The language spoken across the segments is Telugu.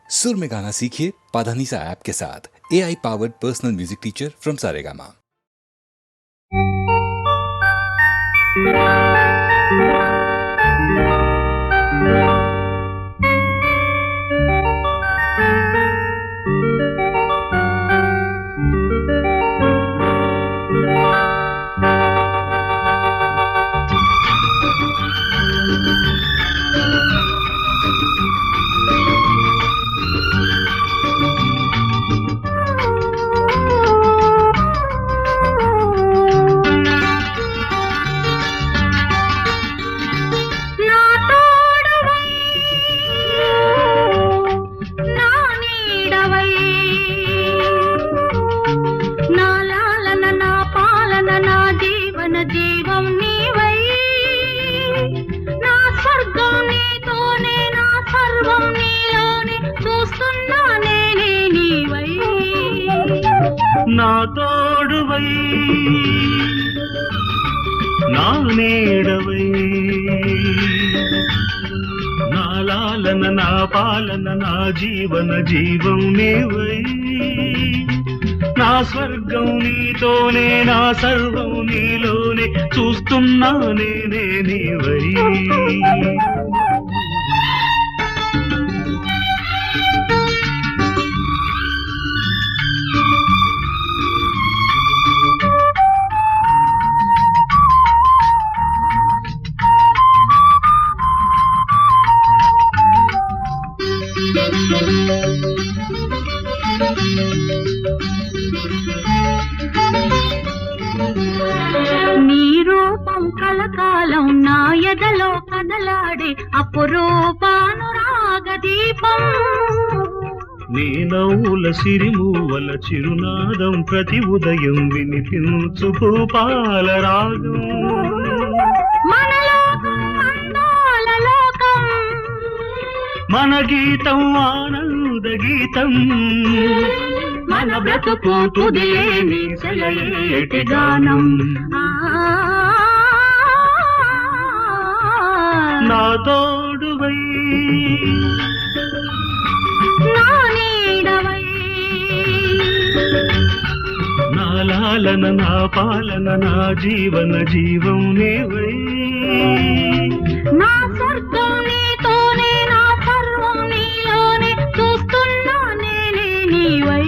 सुर में गाना सीखिए पाधानीसा ऐप के साथ। AI powered personal music teacher from Saregama. నా తోడువై నా నీడవై నా లాలన నా పాలన నా జీవన జీవం నీవై నా స్వర్గం నీతోనే నా సర్వం నీలోనే చూస్తున్నా నేనే నీవై నీ రూపం కలకాలం నా ఎదలో కదలాడే అపురూపానురాగ దీపం నీ నవ్వుల సిరిమూవల చిరునాదం ప్రతి ఉదయం వినిపించు భూపాల రాగం మన లోకం అందాల లోకం మన గీతం ఆనంద గీతం మన బ్రతుకు తుదేని సెలయేటి గానం నా తోడువై నా నీడవై నా లాలన నా పాలన నా జీవన జీవం నీవై నా స్వర్గం నీతోనే నా సర్వం నీలోనే చూస్తున్నా నేనే నీవై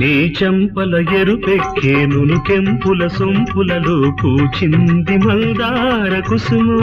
నీ చెంపల ఎరుపెక్కేను కెంపుల సొంపులలో పూచింది మందార కుసుము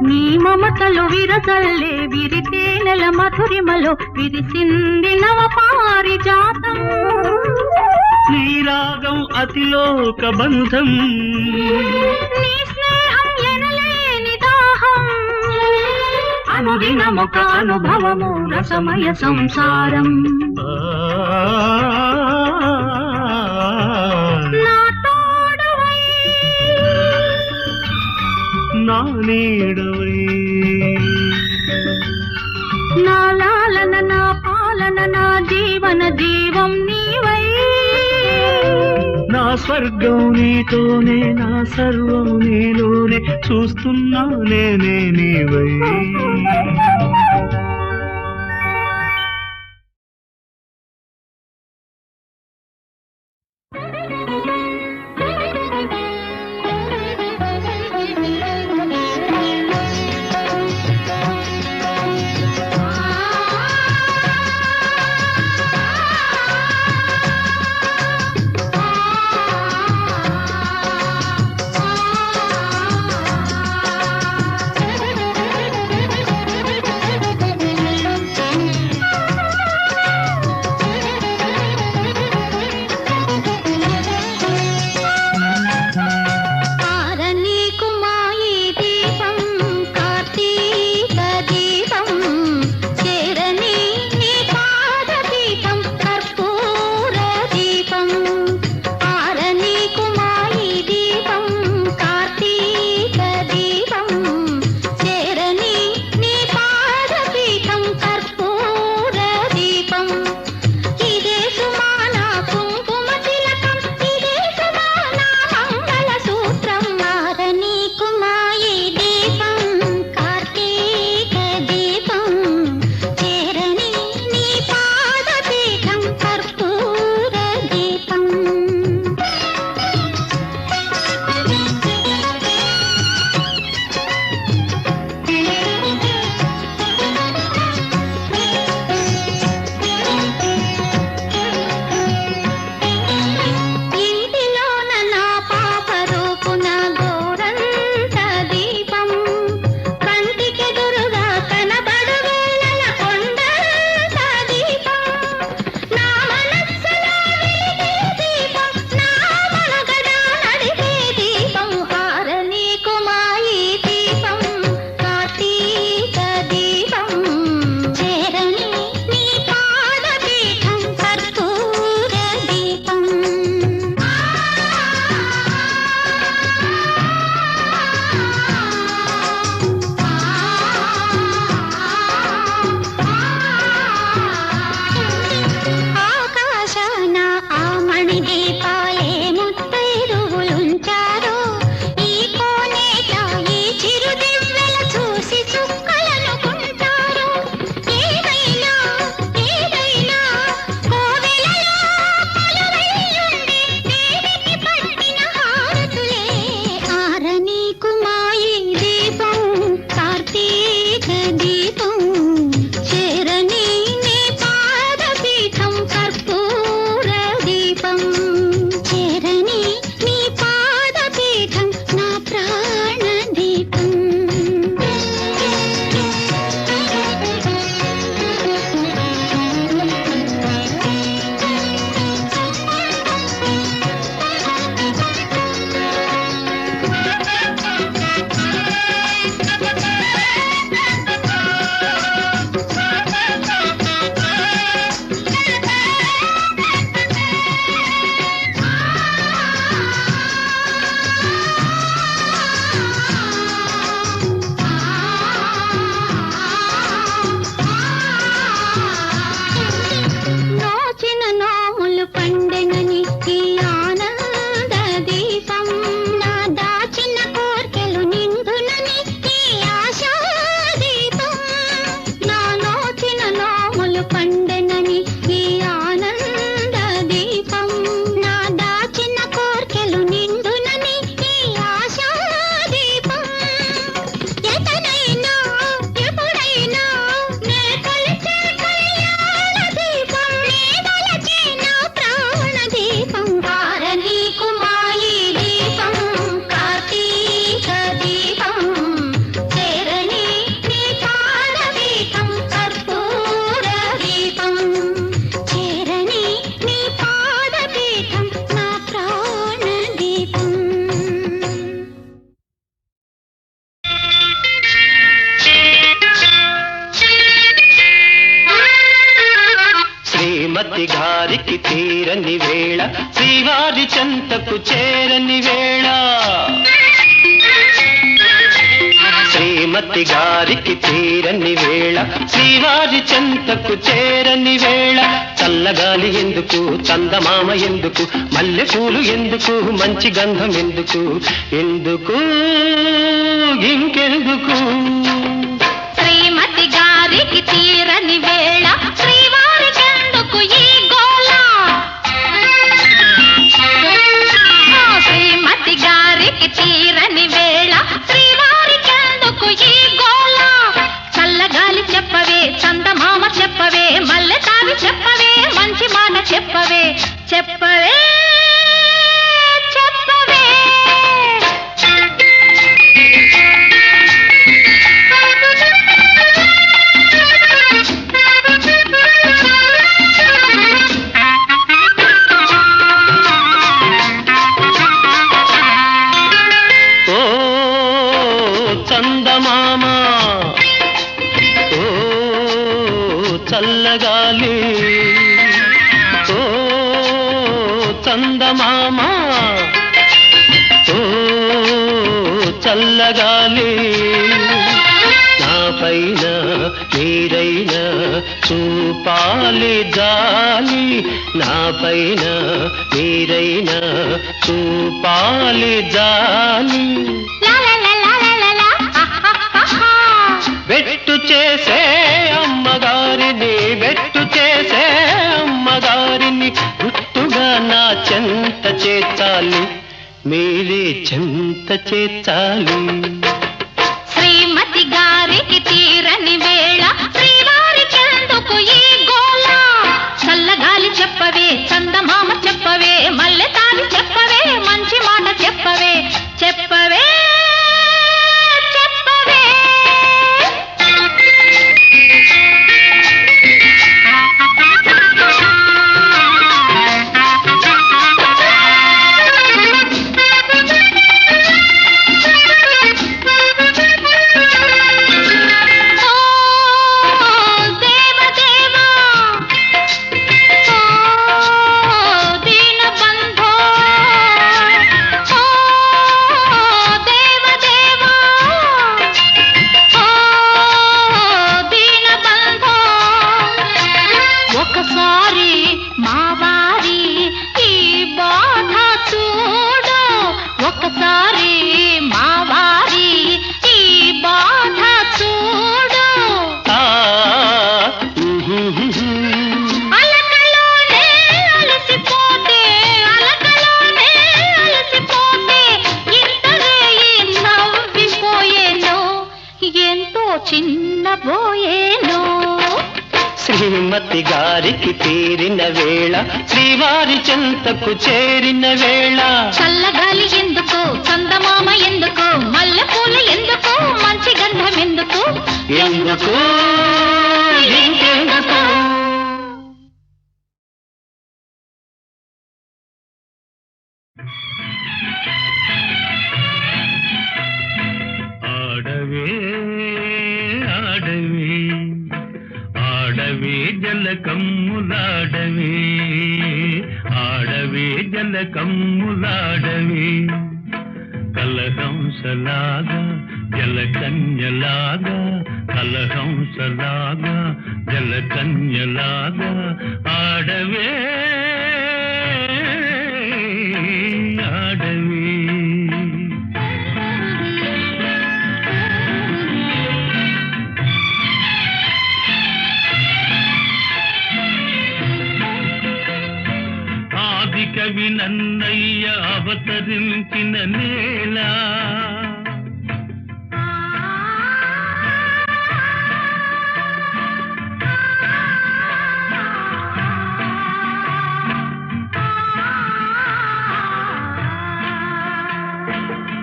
నీ మమతలు విరజల్లే విరితేనెల మధురిమలో విరిసింది నవ పారిజాతం నీ రాగం అతిలోక బంధం నీ స్నేహం ఎనలేని దాహం అనుదినమొక అనుభవము రసమయ సంసారం నా తోడువై నా నీడవై నా లాలన నా పాలన నా జీవన జీవం నీవై నా స్వర్గం నీతోనే నా సర్వం నీలోనే చూస్తున్నా నేనే నీవై శ్రీమతి గారికి తీరని వేళ శ్రీవారి చెంతకు చేరని వేళ శ్రీమతి గారికి తీరని వేళ శ్రీవారి చెంతకు చేరని వేళ చల్లగాలి ఎందుకు చందమామ ఎందుకు మల్లెపూలు ఎందుకు మంచి గంధం ఎందుకు ఎందుకు ఇంకెందుకు శ్రీమతి గారికి తీరని వేళ శ్రీవారికెందుకు ఈ గోల శ్రీమతి గారికి తీరని వేళ శ్రీవారికెందుకు ఈ గోల చల్లగాలి చెప్పవే చందమామ చెప్పవే మల్లె తావి చెప్పవే మంచి మాట చెప్పవే చెప్పవే చెప్పవే చల్లగాలి ఓ చందమామ ఓ చల్లగాలి నా పైన మీరైనా చూపాలి జాలి నా పైన మీరైనా చూపాలి జాలి బెట్టు చేసే అమ్మగారిని బెట్టు చేసే అమ్మగారిని గుట్టుగా నా చెంత చేర్చాలి మీరే చెంత చేర్చాలి శ్రీమతి గారికి తీరని వేళ శ్రీవారికెందుకు ఈ గోల చల్లగాలి చెప్పవే చందమామ చెప్పవే మల్లె తావి చెప్పవే మంచి మాట చెప్పవే చెప్పవే శ్రీమతి గారికి తీరిన వేళ శ్రీవారి చెంతకు చేరిన వేళ చల్లగాలి ఎందుకు చందమామ ఎందుకు మల్లెపూలు ఎందుకు మంచి గంధం ఎందుకు ఎందుకు ఇంకెందుకు ఆడవే ఆడవే ఆడవే జలకమ్ములాడవే ఆడవే జలకమ్ములాడవే కలహంసలాగా జలకన్యలాగా కలహంసలాగా జలకన్యలాగా ఆడవే ఆడవే కవి నన్నయ్య అవతరించిన నేల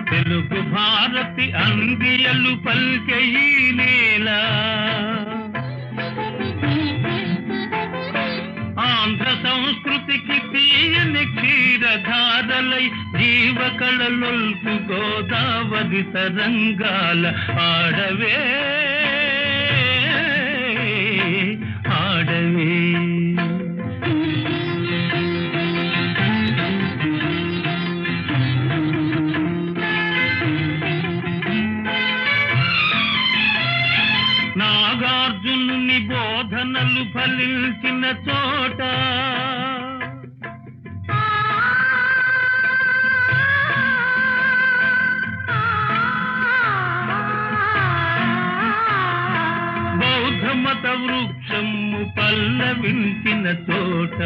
తెలుగు భారతి అందియలు పల్కె ఈ నేల ఆంధ్ర సంస్కృతికి తీయని క్షీరధారలై జీవకళలొల్పు గోదావరి తరంగాల ఆడవే ఆడవే అర్జునుని బోధనలు ఫలించిన చోట బౌద్ధ మత వృక్షము పల్లవించిన చోట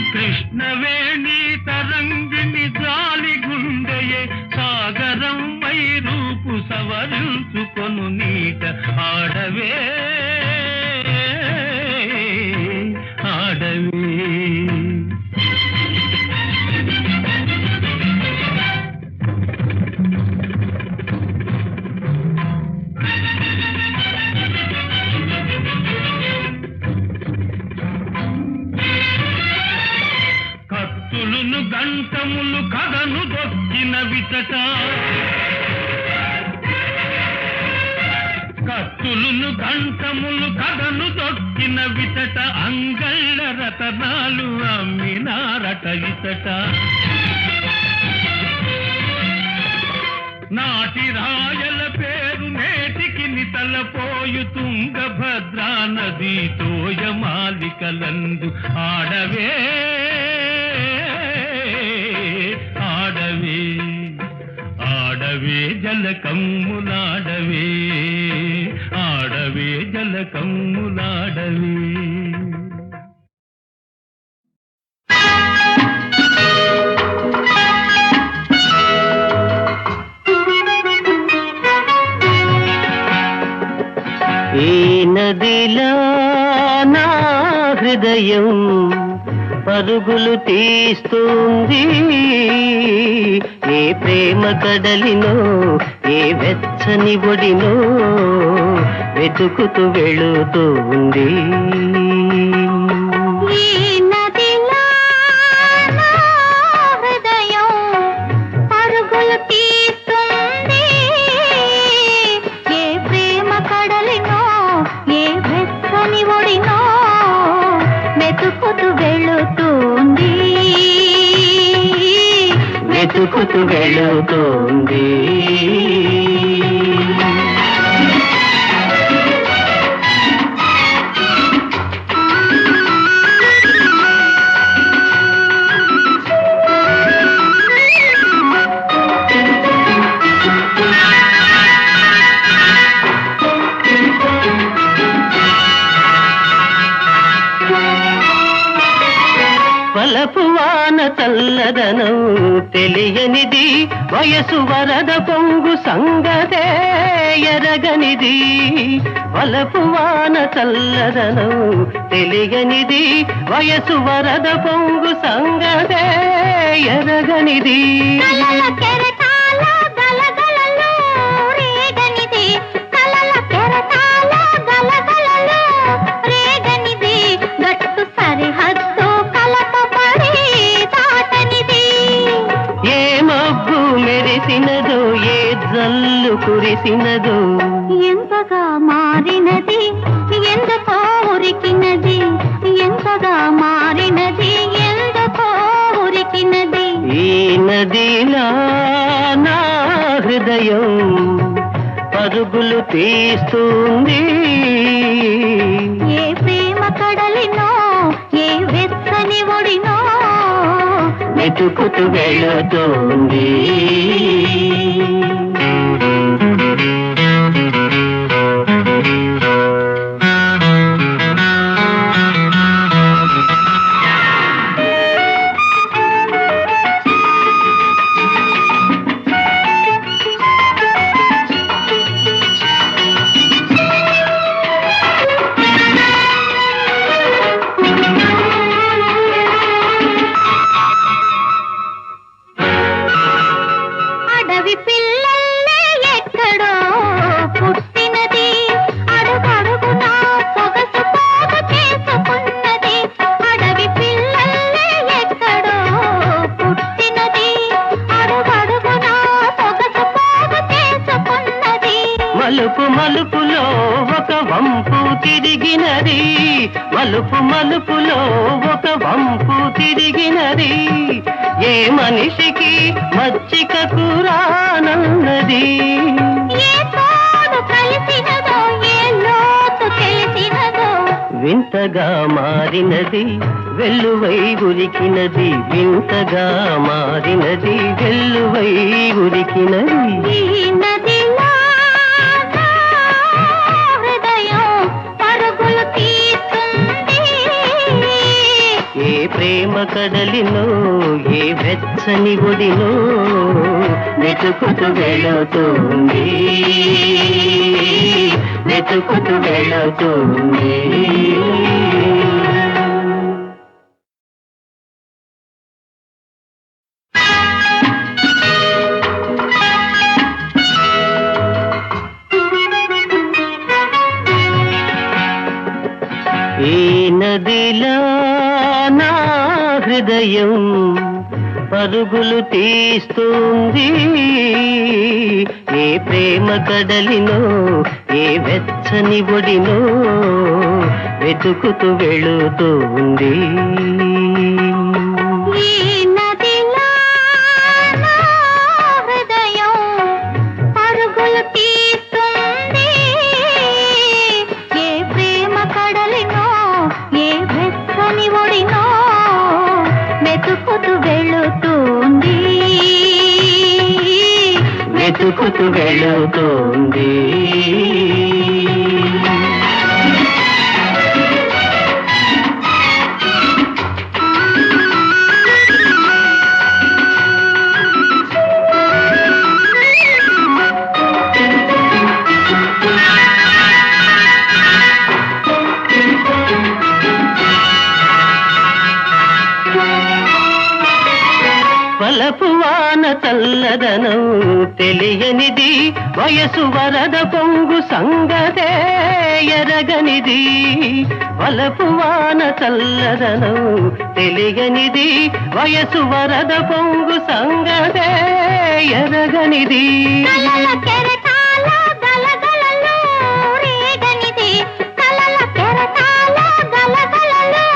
కృష్ణవేణి తరంగిణి జాలి గుండెయే సాగరం వై రూపు సవరించుకొను నీట ఆడవే ఆడవే కత్తులును గంటములు కథను దొక్కిన విచట కత్తులును గంటములు కథను దొక్కిన విచట అంగళ్ళ రతనాలు అమ్మినారట ఇతట నాటి రాయల పేరు నేటికి నితలపోయు తుంగభద్రా నది తోయమాలికలందు ఆడవే ఆడవే ఆడవే జలకమ్ములాడవే ఆడవే జలకమ్ములాడవే ఈ నదిలో నా హృదయం పరుగులు తీస్తుంది ఏ ప్రేమ కడలినో ఏ వెచ్చని ఒడినో వెతుకుతూ వెళుతూ ఉంది ఈ నదిలో నా హృదయం పరుగులు తీస్తుంది ఏ ప్రేమ కడలినో ఏ వెచ్చని ఒడినో వెతుకుతూ వెళుతుంది వెతుకుతూ వెళుతుంది వలపు వాన చల్లదనం తెలియనిది వయసు వరద పొంగు సంగతే ఎరగనిది వలపు వాన చల్లదనం తెలియనిది వయసు వరద పొంగు సంగతే ఎరగనిది కలల కెరటాల గలగలలో రేగనిది కలల కెరటాల గలగలలో రేగనిది గట్టు సరిహద్దు కలపబడి దాటనిది ఏ మబ్బు మెరిసినదో ఏ జల్లు కురిసినదో ఎంతగా మారినది ఎందుకో ఉరికినది ఎంతగా మారినది ఎందుకో ఉరికినది ఈ నదిలో నా హృదయం పరుగులు తీస్తుంది ఏ ప్రేమ కడలినో ఏ వెచ్చని ఒడినో వెతుకుతూ వెళుతుంది అడవి పిల్లల మలుపు మలుపులో ఒక వంపు తిరిగినది, ఏ మనిషికి మచ్చికకు రానన్నది. ఏ తోడు కలిసినదో ఏ లోతు తెలిసినదో వింతగా మారినది వెల్లువై ఉరికినది, వింతగా మారినది వెల్లువై ఉరికినది. ఈ నదిలో నా హృదయం పరుగులు తీస్తుంది. ఏ ప్రేమ కడలినో ఏ వెచ్చని ఒడినో వెతుకుతూ వెళుతుంది, వెతుకుతూ వెళుతుంది. ఈ నదిలో నా హృదయం పరుగులు తీస్తుంది, ఏ ప్రేమ కడలినో ఏ వెచ్చని ఒడినో వెతుకుతూ వెళుతుంది. ఈ నదిలో నా హృదయం పరుగులు తీస్తుంది. ఏ ప్రేమ కడలినో ఏ వెచ్చని ఒడినో వెతుకుతూ వెళుతుంది, వెతుకుతూ వెళుతుంది. వలపు వాన చల్లదనం తెలియనిది, వయసు వరద పొంగు సంగతే ఎరగనిది. వలపు వాన చల్లదనం తెలియనిది, వయసు వరద పొంగు సంగతే ఎరగనిది. కలల కెరటాల గలగలలో రేగనిది, కలల కెరటాల గలగలలో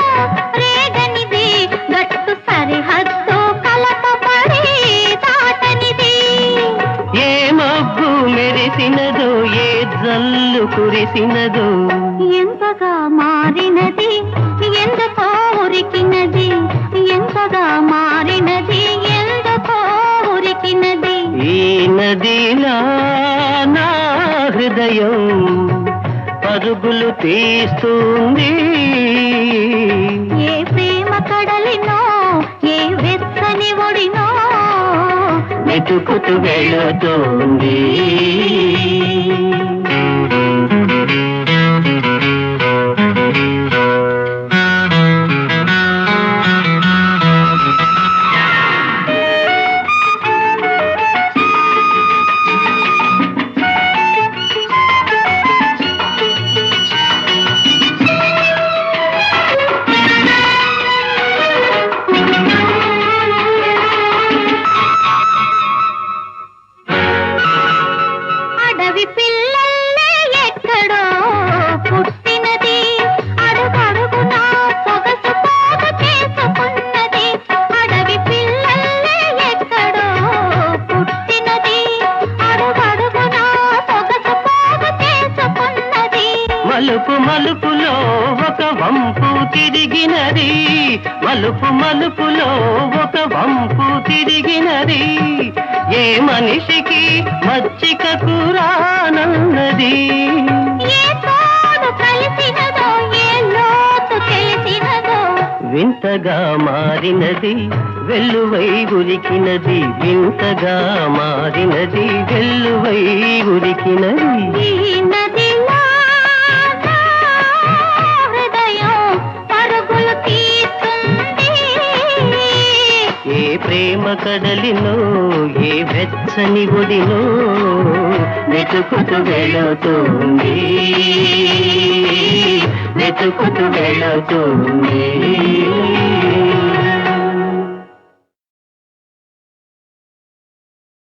రేగనిది. గట్టు సరిహద్దు కలపబడి దాటనిది. ఏ మబ్బు మెరిసినదో ఏ జల్లు కురిసినదో ఎంతగా మారినది ఎందుకో ఉరికినది, ఎంతగా మారినది ఎందుకో ఉరికినది. ఈ నదిలా నా హృదయం పరుగులు తీస్తుంది, ఏ ప్రేమ కడలినో ఏ వెచ్చని ఒడినో వెతుకుతూ వెళుతుంది. అడవి పిల్లల్లే ఎక్కడో పుట్టినది, అడుగడుగునా సొగసు పోగు చేసుకున్నది. అడవి పిల్లల్లే ఎక్కడో పుట్టినది, అడుగడుగునా సొగసు పోగు చేసుకున్నది. మలుపు మలుపులో ఒక వంపు తిరిగినది, మలుపు మలుపులో ఒక వంపు తిరిగినది, ఏ మనిషికి మచ్చికకు రానన్నది. ఏ తోడు కలిసినదో ఏ లోతు తెలిసినదో వింతగా మారినది వెల్లువై ఉరికినది, వింతగా మారినది వెల్లువై ఉరికినది. ఈ నదిలో నా హృదయం పరుగులు తీస్తుంది. ఏ ప్రేమ కడలినో ఏ వెచ్చని ఒడినో వెతుకుతూ వెళుతుంది, వెతుకుతూ వెళుతుంది.